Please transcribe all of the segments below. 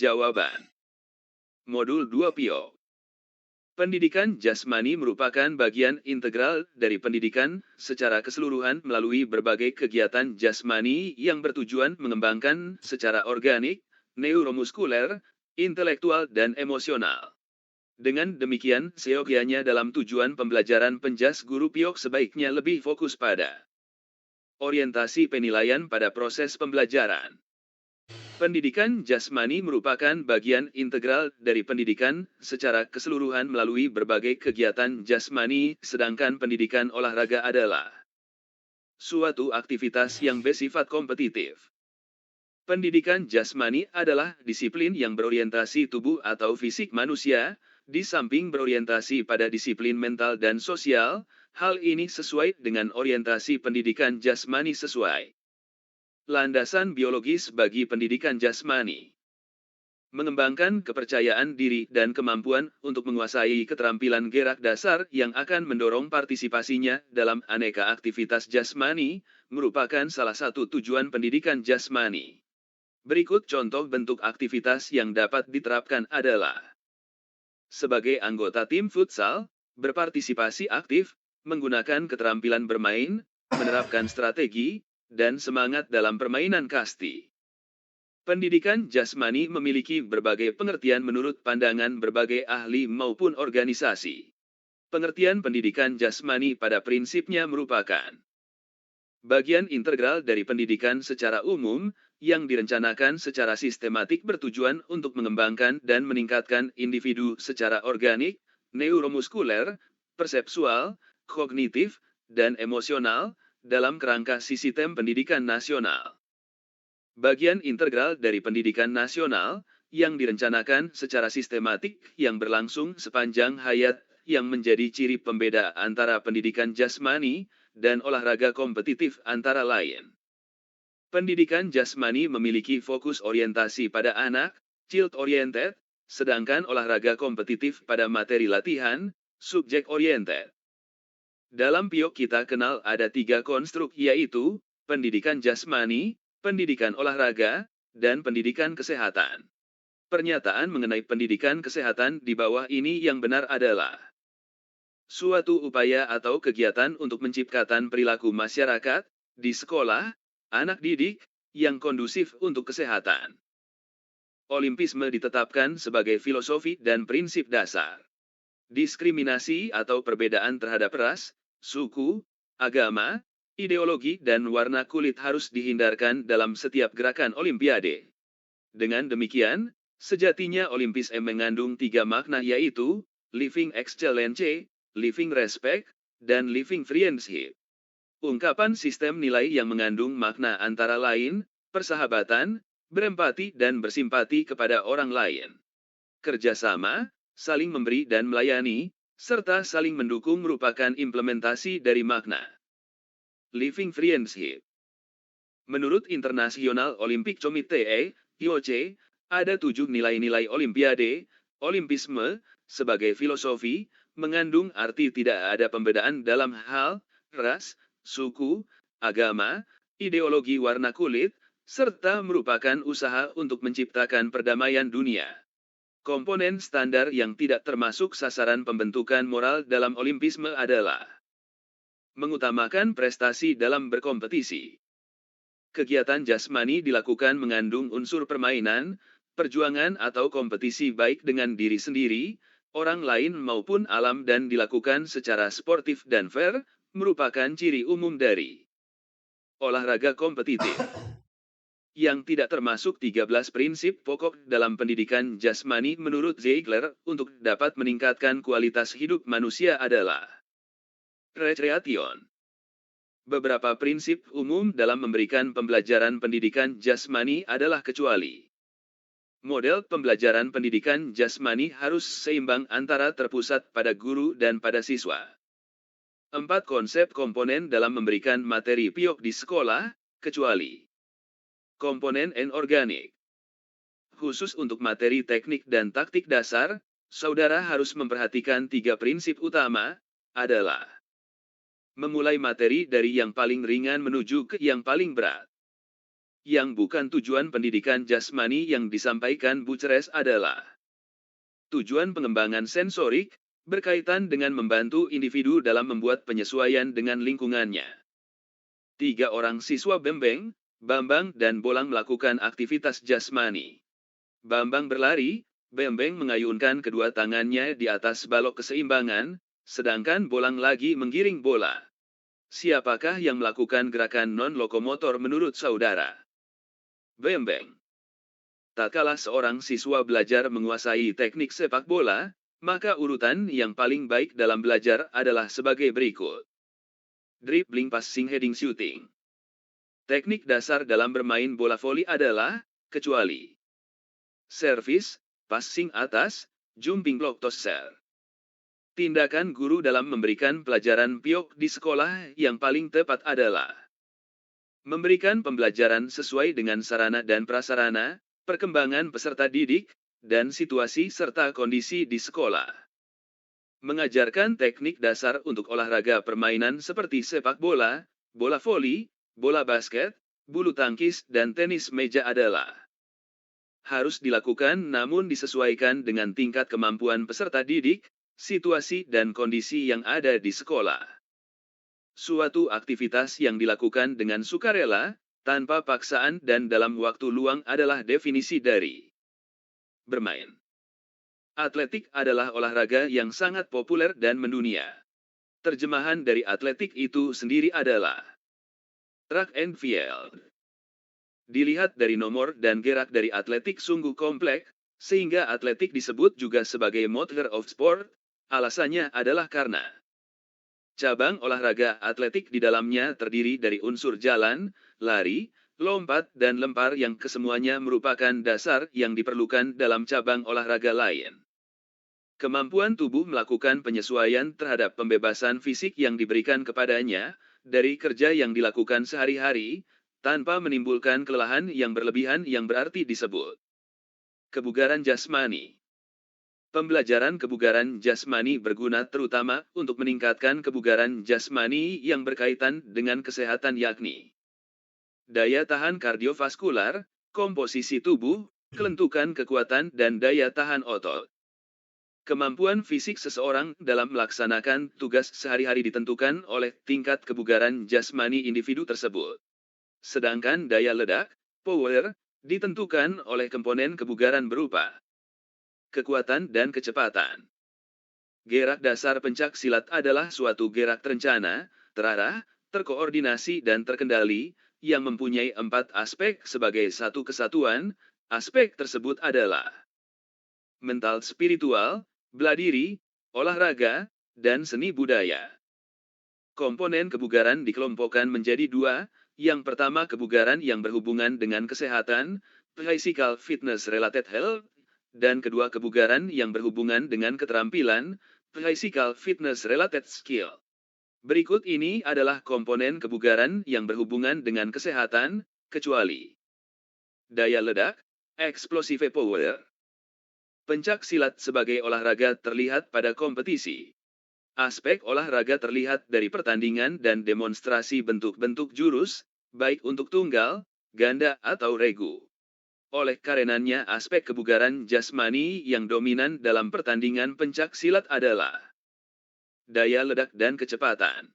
Jawaban. Modul 2 PIO. Pendidikan jasmani merupakan bagian integral dari pendidikan secara keseluruhan melalui berbagai kegiatan jasmani yang bertujuan mengembangkan secara organik, neuromuskuler, intelektual dan emosional. Dengan demikian, seyogianya dalam tujuan pembelajaran penjas guru PIO sebaiknya lebih fokus pada orientasi penilaian pada proses pembelajaran. Pendidikan jasmani merupakan bagian integral dari pendidikan secara keseluruhan melalui berbagai kegiatan jasmani, sedangkan pendidikan olahraga adalah suatu aktivitas yang bersifat kompetitif. Pendidikan jasmani adalah disiplin yang berorientasi tubuh atau fisik manusia, di samping berorientasi pada disiplin mental dan sosial. Hal ini sesuai dengan orientasi pendidikan jasmani sesuai landasan biologis bagi pendidikan jasmani. Mengembangkan kepercayaan diri dan kemampuan untuk menguasai keterampilan gerak dasar yang akan mendorong partisipasinya dalam aneka aktivitas jasmani, merupakan salah satu tujuan pendidikan jasmani. Berikut contoh bentuk aktivitas yang dapat diterapkan adalah sebagai anggota tim futsal, berpartisipasi aktif, menggunakan keterampilan bermain, menerapkan strategi, dan semangat dalam permainan kasti. Pendidikan jasmani memiliki berbagai pengertian menurut pandangan berbagai ahli maupun organisasi. Pengertian pendidikan jasmani pada prinsipnya merupakan bagian integral dari pendidikan secara umum, yang direncanakan secara sistematik bertujuan untuk mengembangkan dan meningkatkan individu secara organik, neuromuskuler, persepsual, kognitif, dan emosional, dalam kerangka sistem pendidikan nasional. Bagian integral dari pendidikan nasional, yang direncanakan secara sistematik yang berlangsung sepanjang hayat, yang menjadi ciri pembeda antara pendidikan jasmani dan olahraga kompetitif antara lain. Pendidikan jasmani memiliki fokus orientasi pada anak, child-oriented, sedangkan olahraga kompetitif pada materi latihan, subject-oriented. Dalam PIO kita kenal ada 3 konstruk, yaitu pendidikan jasmani, pendidikan olahraga, dan pendidikan kesehatan. Pernyataan mengenai pendidikan kesehatan di bawah ini yang benar adalah suatu upaya atau kegiatan untuk menciptakan perilaku masyarakat, di sekolah, anak didik, yang kondusif untuk kesehatan. Olimpisme ditetapkan sebagai filosofi dan prinsip dasar. Diskriminasi atau perbedaan terhadap ras, suku, agama, ideologi dan warna kulit harus dihindarkan dalam setiap gerakan olimpiade. Dengan demikian, sejatinya Olimpisme mengandung 3 makna, yaitu living excellence, living respect, dan living friendship. Ungkapan sistem nilai yang mengandung makna antara lain, persahabatan, berempati dan bersimpati kepada orang lain. Kerjasama, saling memberi dan melayani, serta saling mendukung merupakan implementasi dari makna living friendship. Menurut International Olympic Committee, IOC, ada 7 nilai-nilai olimpiade. Olimpisme, sebagai filosofi, mengandung arti tidak ada pembedaan dalam hal ras, suku, agama, ideologi warna kulit, serta merupakan usaha untuk menciptakan perdamaian dunia. Komponen standar yang tidak termasuk sasaran pembentukan moral dalam Olimpisme adalah mengutamakan prestasi dalam berkompetisi. Kegiatan jasmani dilakukan mengandung unsur permainan, perjuangan atau kompetisi baik dengan diri sendiri, orang lain maupun alam, dan dilakukan secara sportif dan fair, merupakan ciri umum dari olahraga kompetitif. Yang tidak termasuk 13 prinsip pokok dalam pendidikan jasmani menurut Ziegler untuk dapat meningkatkan kualitas hidup manusia adalah recreation. Beberapa prinsip umum dalam memberikan pembelajaran pendidikan jasmani adalah kecuali. Model pembelajaran pendidikan jasmani harus seimbang antara terpusat pada guru dan pada siswa. 4 konsep komponen dalam memberikan materi PIO di sekolah, kecuali komponen anorganik. Khusus untuk materi teknik dan taktik dasar, saudara harus memperhatikan 3 prinsip utama, adalah memulai materi dari yang paling ringan menuju ke yang paling berat. Yang bukan tujuan pendidikan jasmani yang disampaikan Bu Ceres adalah tujuan pengembangan sensorik, berkaitan dengan membantu individu dalam membuat penyesuaian dengan lingkungannya. 3 orang siswa Bembeng, Bambang dan Bolang melakukan aktivitas jasmani. Bambang berlari, Bembeng mengayunkan kedua tangannya di atas balok keseimbangan, sedangkan Bolang lagi menggiring bola. Siapakah yang melakukan gerakan non-lokomotor menurut saudara? Bembeng. Tatkala seorang siswa belajar menguasai teknik sepak bola, maka urutan yang paling baik dalam belajar adalah sebagai berikut. Dribbling, passing, heading, shooting. Teknik dasar dalam bermain bola voli adalah, kecuali service, passing atas, jumping block, tosser. Tindakan guru dalam memberikan pelajaran piok di sekolah yang paling tepat adalah memberikan pembelajaran sesuai dengan sarana dan prasarana, perkembangan peserta didik, dan situasi serta kondisi di sekolah. Mengajarkan teknik dasar untuk olahraga permainan seperti sepak bola, bola voli, bola basket, bulu tangkis, dan tenis meja adalah harus dilakukan namun disesuaikan dengan tingkat kemampuan peserta didik, situasi dan kondisi yang ada di sekolah. Suatu aktivitas yang dilakukan dengan sukarela, tanpa paksaan dan dalam waktu luang adalah definisi dari bermain. Atletik adalah olahraga yang sangat populer dan mendunia. Terjemahan dari atletik itu sendiri adalah track and field. Dilihat dari nomor dan gerak dari atletik sungguh kompleks, sehingga atletik disebut juga sebagai mother of sport. Alasannya adalah karena cabang olahraga atletik di dalamnya terdiri dari unsur jalan, lari, lompat, dan lempar yang kesemuanya merupakan dasar yang diperlukan dalam cabang olahraga lain. Kemampuan tubuh melakukan penyesuaian terhadap pembebasan fisik yang diberikan kepadanya, dari kerja yang dilakukan sehari-hari, tanpa menimbulkan kelelahan yang berlebihan yang berarti disebut kebugaran jasmani. Pembelajaran kebugaran jasmani berguna terutama untuk meningkatkan kebugaran jasmani yang berkaitan dengan kesehatan yakni daya tahan kardiovaskular, komposisi tubuh, kelentukan kekuatan dan daya tahan otot. Kemampuan fisik seseorang dalam melaksanakan tugas sehari-hari ditentukan oleh tingkat kebugaran jasmani individu tersebut. Sedangkan daya ledak, power, ditentukan oleh komponen kebugaran berupa kekuatan dan kecepatan. Gerak dasar pencak silat adalah suatu gerak terencana, terarah, terkoordinasi dan terkendali, yang mempunyai 4 aspek sebagai satu kesatuan. Aspek tersebut adalah mental spiritual, bela diri, olahraga, dan seni budaya. Komponen kebugaran dikelompokkan menjadi 2, yang pertama kebugaran yang berhubungan dengan kesehatan, physical fitness related health, dan kedua kebugaran yang berhubungan dengan keterampilan, physical fitness related skill. Berikut ini adalah komponen kebugaran yang berhubungan dengan kesehatan, kecuali daya ledak, explosive power. Pencak silat sebagai olahraga terlihat pada kompetisi. Aspek olahraga terlihat dari pertandingan dan demonstrasi bentuk-bentuk jurus, baik untuk tunggal, ganda atau regu. Oleh karenanya aspek kebugaran jasmani yang dominan dalam pertandingan pencak silat adalah daya ledak dan kecepatan.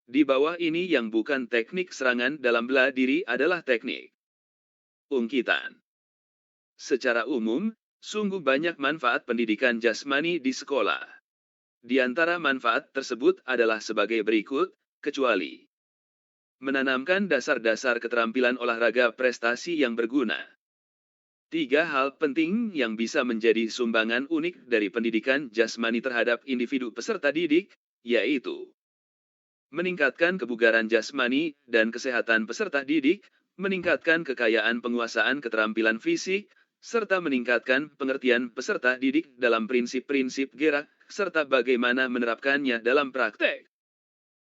Di bawah ini yang bukan teknik serangan dalam bela diri adalah teknik ungkitan. Secara umum, sungguh banyak manfaat pendidikan jasmani di sekolah. Di antara manfaat tersebut adalah sebagai berikut, kecuali menanamkan dasar-dasar keterampilan olahraga prestasi yang berguna. 3 hal penting yang bisa menjadi sumbangan unik dari pendidikan jasmani terhadap individu peserta didik, yaitu meningkatkan kebugaran jasmani dan kesehatan peserta didik, meningkatkan kekayaan penguasaan keterampilan fisik, serta meningkatkan pengertian peserta didik dalam prinsip-prinsip gerak, serta bagaimana menerapkannya dalam praktek.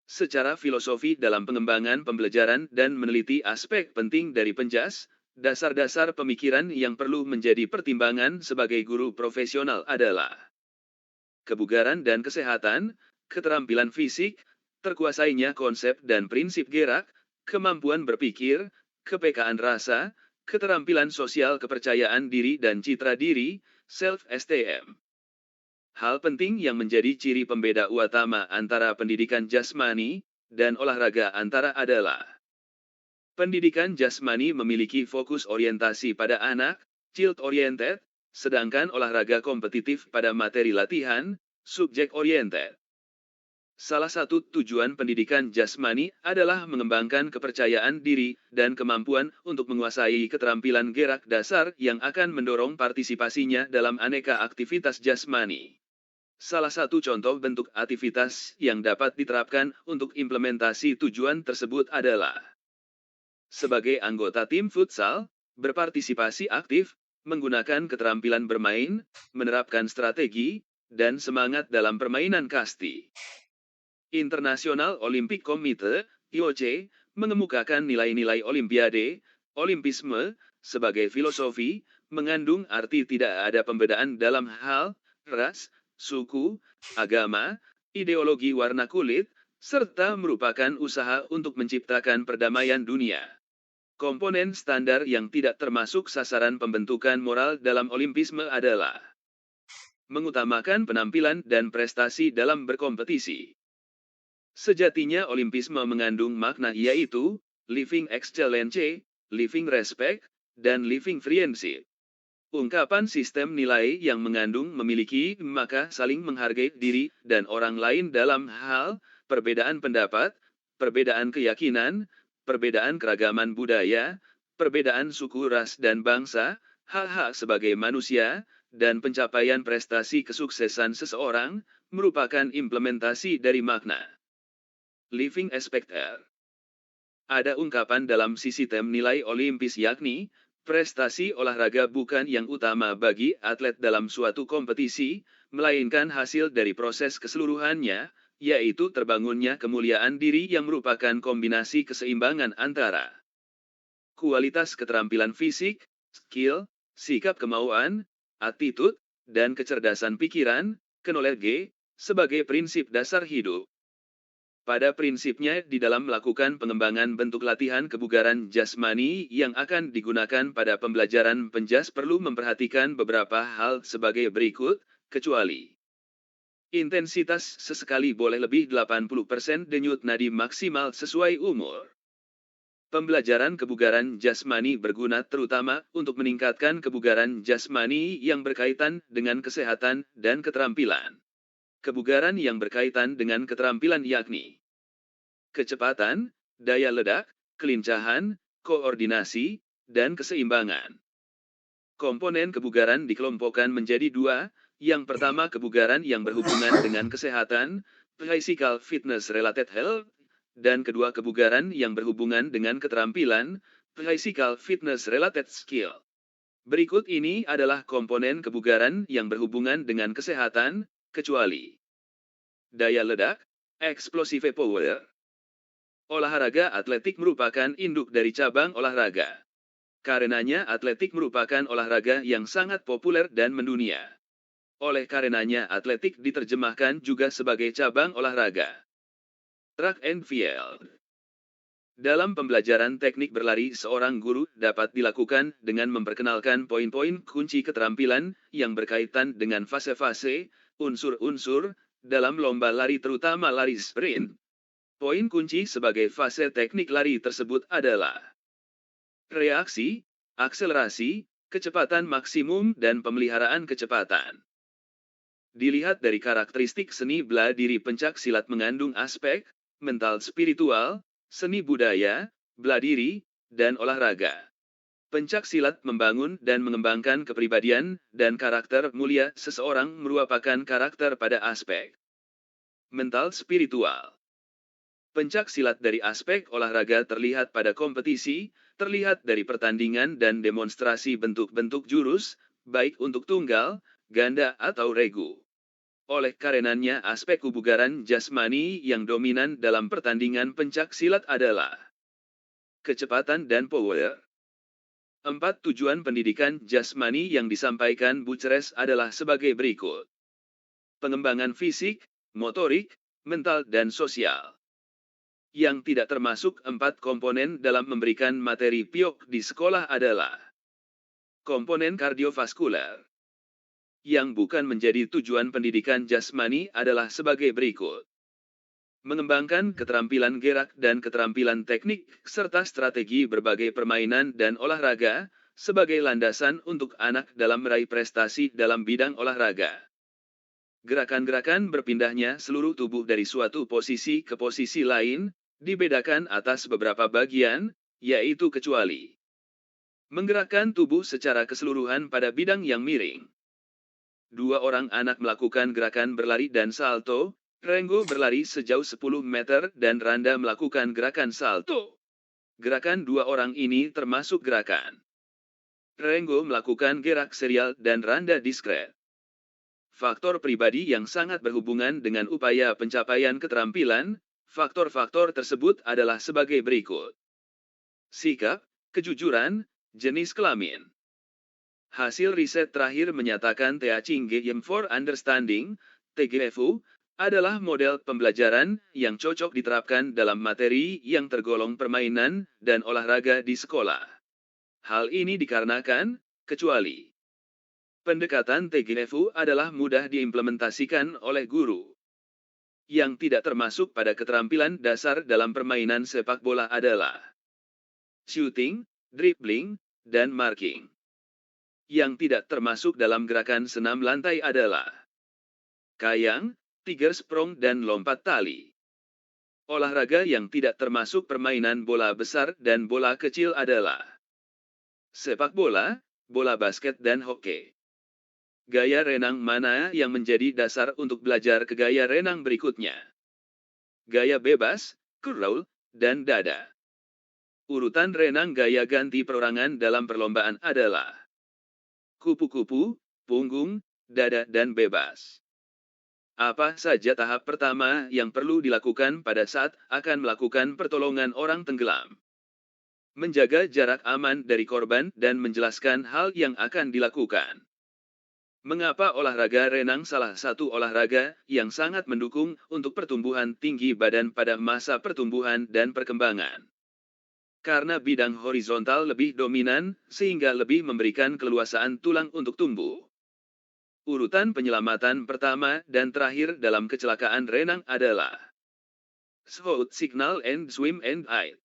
Secara filosofi dalam pengembangan pembelajaran dan meneliti aspek penting dari penjas, dasar-dasar pemikiran yang perlu menjadi pertimbangan sebagai guru profesional adalah kebugaran dan kesehatan, keterampilan fisik, terkuasainya konsep dan prinsip gerak, kemampuan berpikir, kepekaan rasa, keterampilan sosial, kepercayaan diri dan citra diri, self-esteem. Hal penting yang menjadi ciri pembeda utama antara pendidikan jasmani dan olahraga adalah pendidikan jasmani memiliki fokus orientasi pada anak, child-oriented, sedangkan olahraga kompetitif pada materi latihan, subject-oriented. Salah satu tujuan pendidikan jasmani adalah mengembangkan kepercayaan diri dan kemampuan untuk menguasai keterampilan gerak dasar yang akan mendorong partisipasinya dalam aneka aktivitas jasmani. Salah satu contoh bentuk aktivitas yang dapat diterapkan untuk implementasi tujuan tersebut adalah sebagai anggota tim futsal, berpartisipasi aktif, menggunakan keterampilan bermain, menerapkan strategi, dan semangat dalam permainan kasti. International Olympic Committee, IOC, mengemukakan nilai-nilai olimpiade, olimpisme, sebagai filosofi, mengandung arti tidak ada pembedaan dalam hal, ras, suku, agama, ideologi warna kulit, serta merupakan usaha untuk menciptakan perdamaian dunia. Komponen standar yang tidak termasuk sasaran pembentukan moral dalam olimpisme adalah mengutamakan penampilan dan prestasi dalam berkompetisi. Sejatinya olimpisme mengandung makna yaitu living excellence, living respect, dan living friendship. Ungkapan sistem nilai yang mengandung memiliki maka saling menghargai diri dan orang lain dalam hal perbedaan pendapat, perbedaan keyakinan, perbedaan keragaman budaya, perbedaan suku, ras, dan bangsa, hak-hak sebagai manusia, dan pencapaian prestasi kesuksesan seseorang, merupakan implementasi dari makna living expecter. Ada ungkapan dalam sistem nilai olimpis yakni, prestasi olahraga bukan yang utama bagi atlet dalam suatu kompetisi, melainkan hasil dari proses keseluruhannya, yaitu terbangunnya kemuliaan diri yang merupakan kombinasi keseimbangan antara kualitas keterampilan fisik, skill, sikap kemauan, attitude, dan kecerdasan pikiran, knowledge, sebagai prinsip dasar hidup. Pada prinsipnya di dalam melakukan pengembangan bentuk latihan kebugaran jasmani yang akan digunakan pada pembelajaran penjas perlu memperhatikan beberapa hal sebagai berikut, kecuali intensitas sesekali boleh lebih 80% denyut nadi maksimal sesuai umur. Pembelajaran kebugaran jasmani berguna terutama untuk meningkatkan kebugaran jasmani yang berkaitan dengan kesehatan dan keterampilan. Kebugaran yang berkaitan dengan keterampilan yakni kecepatan, daya ledak, kelincahan, koordinasi, dan keseimbangan. Komponen kebugaran dikelompokkan menjadi dua. Yang pertama kebugaran yang berhubungan dengan kesehatan, physical fitness related health, dan kedua kebugaran yang berhubungan dengan keterampilan, physical fitness related skill. Berikut ini adalah komponen kebugaran yang berhubungan dengan kesehatan, kecuali daya ledak, explosive power. Olahraga atletik merupakan induk dari cabang olahraga. Karenanya atletik merupakan olahraga yang sangat populer dan mendunia. Oleh karenanya atletik diterjemahkan juga sebagai cabang olahraga track and field. Dalam pembelajaran teknik berlari, seorang guru dapat dilakukan dengan memperkenalkan poin-poin kunci keterampilan yang berkaitan dengan fase-fase, unsur-unsur, dalam lomba lari terutama lari sprint. Poin kunci sebagai fase teknik lari tersebut adalah reaksi, akselerasi, kecepatan maksimum, dan pemeliharaan kecepatan. Dilihat dari karakteristik seni bela diri pencak silat mengandung aspek mental spiritual, seni budaya, bela diri, dan olahraga. Pencak silat membangun dan mengembangkan kepribadian dan karakter mulia seseorang merupakan karakter pada aspek mental spiritual. Pencak silat dari aspek olahraga terlihat pada kompetisi, terlihat dari pertandingan dan demonstrasi bentuk-bentuk jurus, baik untuk tunggal, ganda atau regu. Oleh karenanya aspek kebugaran jasmani yang dominan dalam pertandingan pencak silat adalah kecepatan dan power. 4 tujuan pendidikan jasmani yang disampaikan Bucharest adalah sebagai berikut. Pengembangan fisik, motorik, mental dan sosial. Yang tidak termasuk 4 komponen dalam memberikan materi PIOK di sekolah adalah komponen kardiovaskuler. Yang bukan menjadi tujuan pendidikan jasmani adalah sebagai berikut. Mengembangkan keterampilan gerak dan keterampilan teknik, serta strategi berbagai permainan dan olahraga, sebagai landasan untuk anak dalam meraih prestasi dalam bidang olahraga. Gerakan-gerakan berpindahnya seluruh tubuh dari suatu posisi ke posisi lain, dibedakan atas beberapa bagian, yaitu kecuali menggerakkan tubuh secara keseluruhan pada bidang yang miring. 2 orang anak melakukan gerakan berlari dan salto, Rengo berlari sejauh 10 meter dan Randa melakukan gerakan salto. Gerakan 2 orang ini termasuk gerakan. Rengo melakukan gerak serial dan Randa diskret. Faktor pribadi yang sangat berhubungan dengan upaya pencapaian keterampilan, faktor-faktor tersebut adalah sebagai berikut. Sikap, kejujuran, jenis kelamin. Hasil riset terakhir menyatakan Teaching Game for Understanding, TGFU, adalah model pembelajaran yang cocok diterapkan dalam materi yang tergolong permainan dan olahraga di sekolah. Hal ini dikarenakan, kecuali pendekatan TGFU adalah mudah diimplementasikan oleh guru. Yang tidak termasuk pada keterampilan dasar dalam permainan sepak bola adalah shooting, dribbling, dan marking. Yang tidak termasuk dalam gerakan senam lantai adalah kayang, tiger sprong dan lompat tali. Olahraga yang tidak termasuk permainan bola besar dan bola kecil adalah sepak bola, bola basket dan hoki. Gaya renang mana yang menjadi dasar untuk belajar ke gaya renang berikutnya? Gaya bebas, curl, dan dada. Urutan renang gaya ganti perorangan dalam perlombaan adalah kupu-kupu, punggung, dada dan bebas. Apa saja tahap pertama yang perlu dilakukan pada saat akan melakukan pertolongan orang tenggelam? Menjaga jarak aman dari korban dan menjelaskan hal yang akan dilakukan. Mengapa olahraga renang salah satu olahraga yang sangat mendukung untuk pertumbuhan tinggi badan pada masa pertumbuhan dan perkembangan? Karena bidang horizontal lebih dominan, sehingga lebih memberikan keleluasaan tulang untuk tumbuh. Urutan penyelamatan pertama dan terakhir dalam kecelakaan renang adalah SWOT Signal and Swim and Hide.